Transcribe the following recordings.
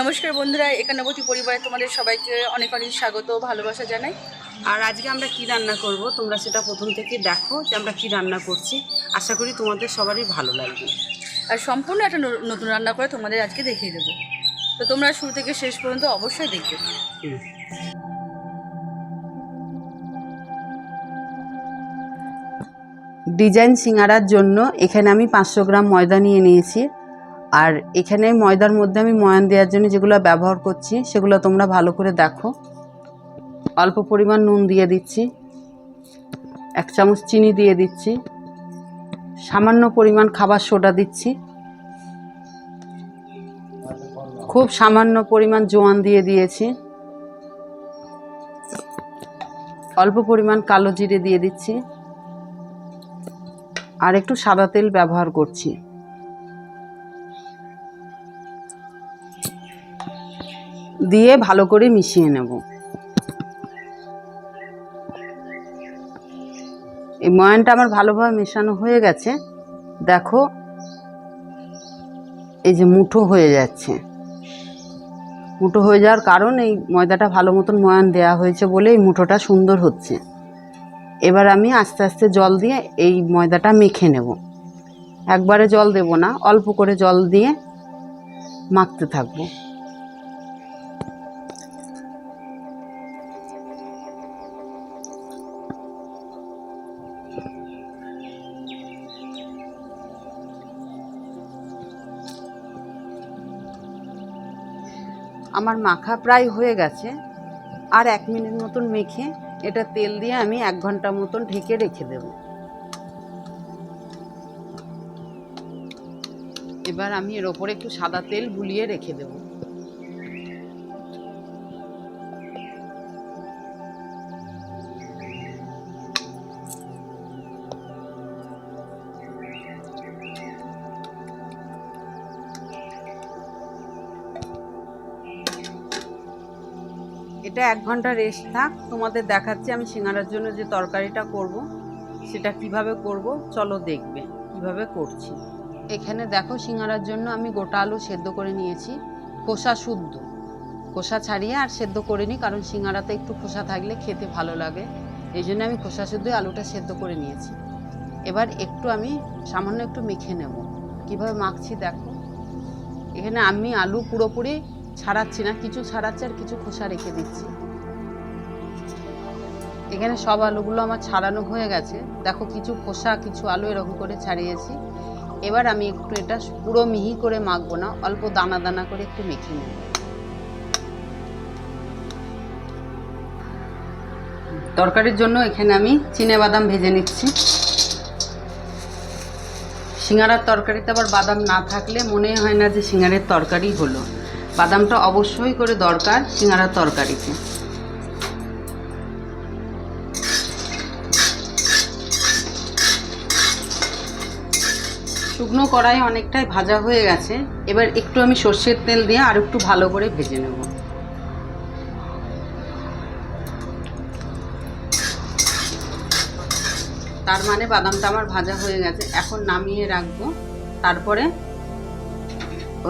নমস্কার বন্ধুরা, একান্নবতী পরিবারে তোমাদের সবাইকে অনেক অনেক স্বাগত ভালোবাসা জানাই। আর আজকে আমরা কি রান্না করব তোমরা সেটা প্রথম থেকে দেখো যে আমরা কি রান্না করছি। আশা করি তোমাদের সবারই ভালো লাগবে। আর সম্পূর্ণ একটা নতুন রান্না করে তোমাদের আজকে দেখিয়ে দেবো, তো তোমরা শুরু থেকে শেষ পর্যন্ত অবশ্যই দেখবে। ডিজাইন সিঙ্গারার জন্য এখানে আমি 500 গ্রাম ময়দা নিয়ে নিয়েছি। আর এখানে ময়দার মধ্যে আমি ময়ান দেওয়ার জন্য যেগুলো ব্যবহার করছি সেগুলো তোমরা ভালো করে দেখো। অল্প পরিমাণ নুন দিয়ে দিচ্ছি, 1 চামচ চিনি দিয়ে দিচ্ছি, সামান্য পরিমাণ খাবার সোডা দিচ্ছি, খুব সামান্য পরিমাণ জোয়ান দিয়ে দিয়েছি, অল্প পরিমাণ কালো জিরে দিয়ে দিচ্ছি, আর একটু সাদা তেল ব্যবহার করছি। দিয়ে ভালো করে মিশিয়ে নেব। এই ময়ানটা আমার ভালোভাবে মেশানো হয়ে গেছে। দেখো এই যে মুঠো হয়ে যাচ্ছে। মুঠো হয়ে যাওয়ার কারণ এই ময়দাটা ভালো মতন ময়ান দেওয়া হয়েছে বলে এই মুঠোটা সুন্দর হচ্ছে। এবার আমি আস্তে আস্তে জল দিয়ে এই ময়দাটা মেখে নেব। একবারে জল দেব না, অল্প করে জল দিয়ে মাখতে থাকবো। আমার মাখা প্রায় হয়ে গেছে। আর 1 মিনিট মতন মেখে এটা তেল দিয়ে আমি 1 ঘন্টা মতন ঢেকে রেখে দেব। এবার আমি এর ওপরে একটু সাদা তেল বুলিয়ে রেখে দেব। এটা 1 ঘন্টা রেস্ট থাক। তোমাদের দেখাচ্ছি আমি সিঙ্গারার জন্য যে তরকারিটা করব সেটা কিভাবে করব, চলো দেখবে কিভাবে করছি। এখানে দেখো সিঙ্গারার জন্য আমি গোটা আলু সেদ্ধ করে নিয়েছি, খোসা শুদ্ধ, খোসা ছাড়িয়ে আর সেদ্ধ করিনি, কারণ সিঙ্গারাতে একটু খোসা থাকলে খেতে ভালো লাগে। এই জন্য আমি খোসা শুদ্ধ আলুটা সেদ্ধ করে নিয়েছি। এবার আমি সামান্য একটু মেখে নেব। কিভাবে মাখছি দেখো। এখানে আমি আলু পুরোপুরি ছাড়াচ্ছি না, কিছু ছাড়াচ্ছি আর কিছু খোসা রেখে দিচ্ছি। এখানে সব আলুগুলো আমার ছাড়ানো হয়ে গেছে। দেখো কিছু খোসা কিছু আলু এরকম করে ছাড়িয়েছি। এবার আমি একটু এটা পুরো মিহি করে মাখবো না, অল্প দানা দানা করে একটু মেখে নেব। তরকারির জন্য এখানে আমি চিনেবাদাম ভেজে নিচ্ছি। সিঙ্গারার তরকারিতে আবার বাদাম না থাকলে মনে হয় না যে সিঙ্গারের তরকারি হলো। বাদামটা অবশ্যই করে দরকার সিঙ্গারার তরকারিতে। শুকনো কড়াই অনেকটাই ভাজা হয়ে গেছে। এবার একটু আমি সর্ষের তেল দিয়ে আর একটু ভালো করে ভেজে নেব। তার মানে বাদামটা আমার ভাজা হয়ে গেছে। এখন নামিয়ে রাখবো, তারপরে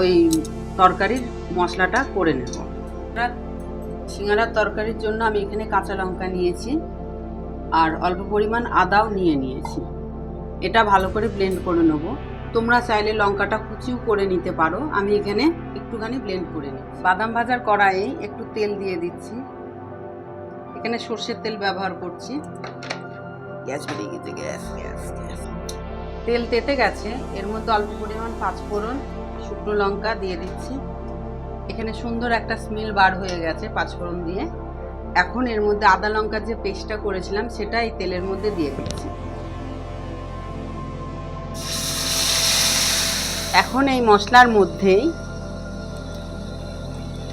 ওই তরকারির মশলাটা করে নেব। সিঙ্গারার তরকারির জন্য আমি এখানে কাঁচা লঙ্কা নিয়েছি আর অল্প পরিমাণ আদাও নিয়েছি। এটা ভালো করে ব্লেন্ড করে নেব। তোমরা চাইলে লঙ্কাটা কুচিও করে নিতে পারো, আমি এখানে একটুখানি ব্লেন্ড করে নিই। বাদাম ভাজার কড়াইয়ে একটু তেল দিয়ে দিচ্ছি। এখানে সর্ষের তেল ব্যবহার করছি। গ্যাস বেরিয়ে গেছে, গ্যাস। তেল তেতে গেছে। এর মধ্যে অল্প পরিমাণ 5 ফোড়ন, শুকনো লঙ্কা দিয়ে দিচ্ছি। এখানে সুন্দর একটা স্মেল বার হয়ে গেছে 5 ফোড়ন দিয়ে। এখন এর মধ্যে আদা লঙ্কার যে পেস্টটা করেছিলাম সেটা এই তেলের মধ্যে দিয়ে দিচ্ছি। এখন এই মশলার মধ্যেই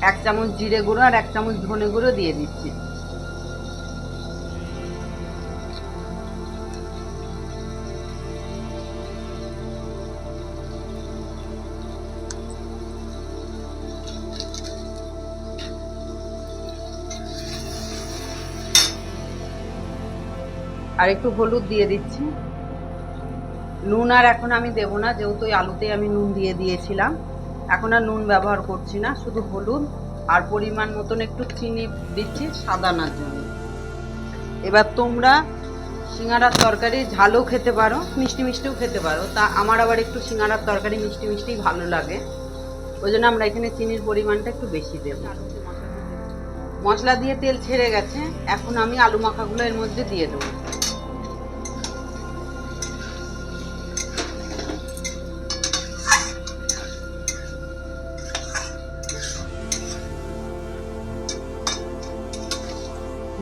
1 চামচ জিরে গুঁড়ো আর 1 চামচ ধনে গুঁড়ো দিয়ে দিচ্ছি। আর একটু হলুদ দিয়ে দিচ্ছি। নুন আর এখন আমি দেব না, যেহেতু ওই আলুতে আমি নুন দিয়ে দিয়েছিলাম। এখন আর নুন ব্যবহার করছি না, শুধু হলুদ আর পরিমাণ মতন একটু চিনি দিচ্ছি সাদানার জন্য। এবার তোমরা সিঙ্গারার তরকারি ঝালও খেতে পারো, মিষ্টি মিষ্টিও খেতে পারো। তা আমার আবার একটু সিঙ্গারার তরকারি মিষ্টি মিষ্টি ভালো লাগে, ওই জন্য আমরা এখানে চিনির পরিমাণটা একটু বেশি দেব। মশলা দিয়ে তেল ছেড়ে গেছে, এখন আমি আলু মাখাগুলো এর মধ্যে দিয়ে দেবো।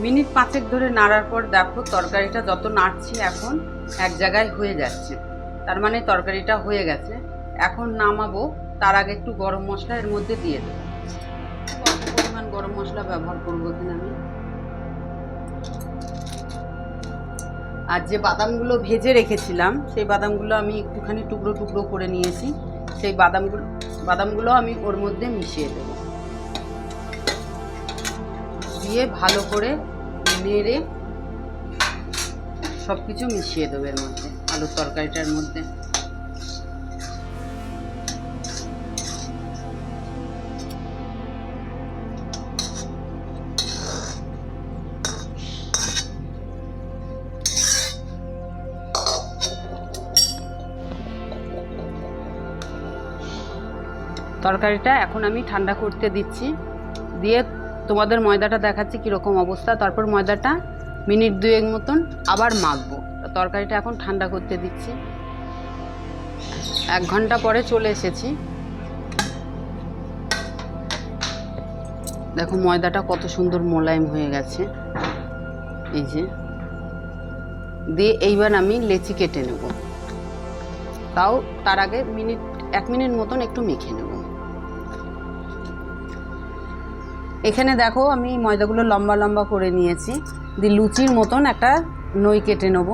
মিনিট 5 ধরে নাড়ার পর দেখো তরকারিটা যত নাড়ছি এখন এক জায়গায় হয়ে যাচ্ছে, তার মানে তরকারিটা হয়ে গেছে। এখন নামাবো, তার আগে একটু গরম মশলা এর মধ্যে দিয়ে দেবো। অল্প পরিমাণ গরম মশলা ব্যবহার করবো এখানে আমি। আর যে বাদামগুলো ভেজে রেখেছিলাম সেই বাদামগুলো আমি একটুখানি টুকরো টুকরো করে নিয়েছি, সেই বাদামগুলো আমি ওর মধ্যে মিশিয়ে দেবো। দিয়ে ভালো করে নেড়ে সব কিছু মিশিয়ে দেবো এর মধ্যে, আলুর তরকারিটার মধ্যে। তরকারিটা এখন আমি ঠান্ডা করতে দিচ্ছি, দিয়ে তোমাদের ময়দাটা দেখাচ্ছি কীরকম অবস্থা। তারপর ময়দাটা মিনিট 2 মতন আবার মাখবো। তরকারিটা এখন ঠান্ডা করতে দিচ্ছি। 1 ঘন্টা পরে চলে এসেছি, দেখো ময়দাটা কত সুন্দর মোলায়েম হয়ে গেছে, এই যে। দিয়ে এইবার আমি লেচি কেটে নেব, তাও তার আগে 1 মিনিট মতন একটু মেখে নেব। এখানে দেখো আমি ময়দাগুলো লম্বা লম্বা করে নিয়েছি, দিয়ে লুচির মতন একটা নই কেটে নেব।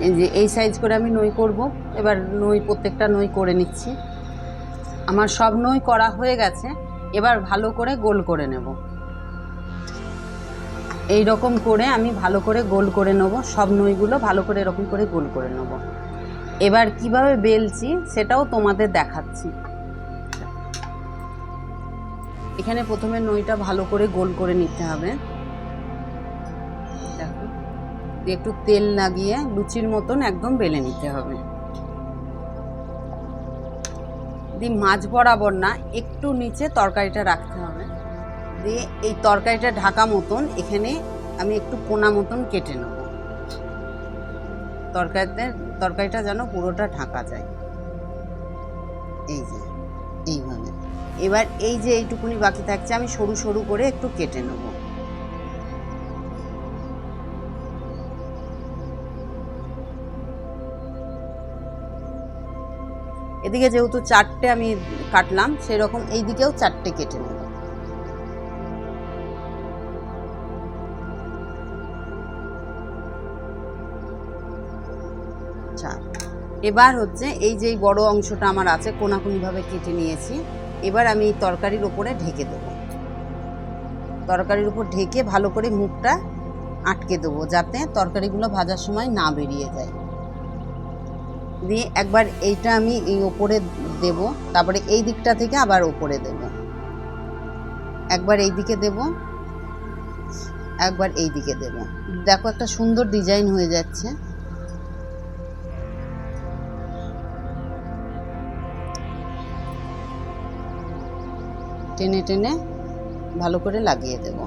এই যে এই সাইজ করে আমি নই করব। এবার প্রত্যেকটা নই করে নিচ্ছি। আমার সব নই করা হয়ে গেছে, এবার ভালো করে গোল করে নেব। এই রকম করে আমি ভালো করে গোল করে নেব, সব নইগুলো ভালো করে এরকম করে গোল করে নেব। এবার কিভাবে বেলছি সেটাও তোমাদের দেখাচ্ছি। এখানে প্রথমে নইটা ভালো করে গোল করে নিতে হবে, দেখো। দিয়ে একটু তেল লাগিয়ে লুচির মতন একদম বেলে নিতে হবে। দিয়ে মাঝ বরাবর না, একটু নিচে তরকারিটা রাখতে হবে। দিয়ে এই তরকারিটা ঢাকা মতন এখানে আমি একটু কোনা মতন কেটে নেব, তরকারিটা যেন পুরোটা ঢাকা যায়। এই যে এইভাবে। এবার এই যে এইটুকুনি বাকি থাকছে আমি সরু সরু করে একটু কেটে নেব। এদিকে যেহেতু 4টে আমি কাটলাম, সেরকম এই দিকেও 4টে কেটে নেব। এবার হচ্ছে এই যে বড় অংশটা আমার আছে কোনাকুনিভাবে কেটে নিয়েছি, এবার আমি এই তরকারির উপরে ঢেকে দেবো। তরকারির উপর ঢেকে ভালো করে মুখটা আটকে দেবো, যাতে তরকারিগুলো ভাজার সময় না বেরিয়ে যায়। দিয়ে একবার এইটা আমি এই ওপরে দেব, তারপরে এই দিকটা থেকে আবার ওপরে দেব। একবার এই দিকে দেব, একবার এই দিকে দেব। দেখো একটা সুন্দর ডিজাইন হয়ে যাচ্ছে। টেনে টেনে ভালো করে লাগিয়ে দেব।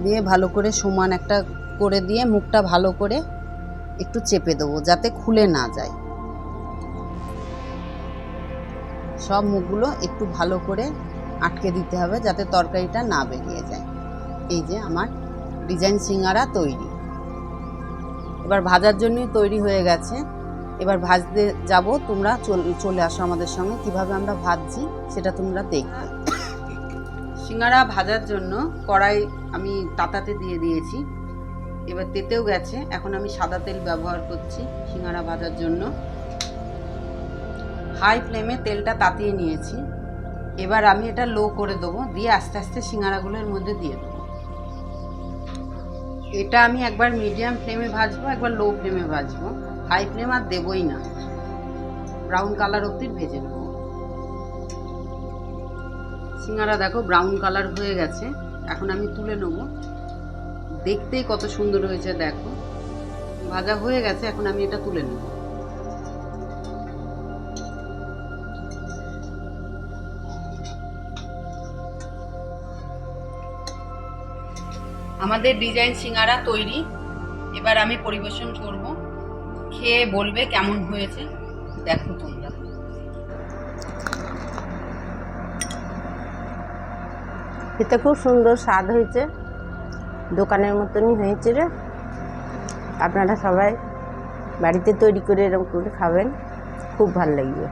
দিয়ে ভালো করে সমান একটা করে দিয়ে মুখটা ভালো করে একটু চেপে দেবো, যাতে খুলে না যায়। সব মুখগুলো একটু ভালো করে আটকে দিতে হবে, যাতে তরকারিটা না বেরিয়ে যায়। এই যে আমার ডিজাইন সিঙ্গারা তৈরি। এবার ভাজার জন্যই তৈরি হয়ে গেছে। এবার ভাজতে যাব, তোমরা চলে আসো আমাদের সঙ্গে, কিভাবে আমরা ভাজছি সেটা তোমরা দেখবে। সিঙ্গারা ভাজার জন্য কড়াই আমি তাতাতে দিয়ে দিয়েছি, এবার তেতেও গেছে। এখন আমি সাদা তেল ব্যবহার করছি সিঙ্গারা ভাজার জন্য। হাই ফ্লেমে তেলটা তাতিয়ে নিয়েছি। এবার আমি এটা লো করে দেবো, দিয়ে আস্তে আস্তে সিঙ্গারাগুলোর মধ্যে দিয়ে দেবো। এটা আমি একবার মিডিয়াম ফ্লেমে ভাজবো, একবার লো ফ্লেমে ভাজবো, হাই ফ্লেম আর দেবই না। ব্রাউন কালার অবধি ভেজে নেব। সিঙ্গারা দেখো ব্রাউন কালার হয়ে গেছে, এখন আমি তুলে নেব। দেখতেই কত সুন্দর হয়েছে দেখো, ভাজা হয়ে গেছে, এখন আমি এটা তুলে নেব। আমাদের ডিজাইন সিঙ্গারা তৈরি। এবার আমি পরিবেশন করব, খেয়ে বলবে কেমন হয়েছে। দেখো তোমরা, খেতে খুব সুন্দর স্বাদ হয়েছে, দোকানের মতনই হয়েছে রে। আপনারা সবাই বাড়িতে তৈরি করে এরকম করে খাবেন, খুব ভালো লাগবে।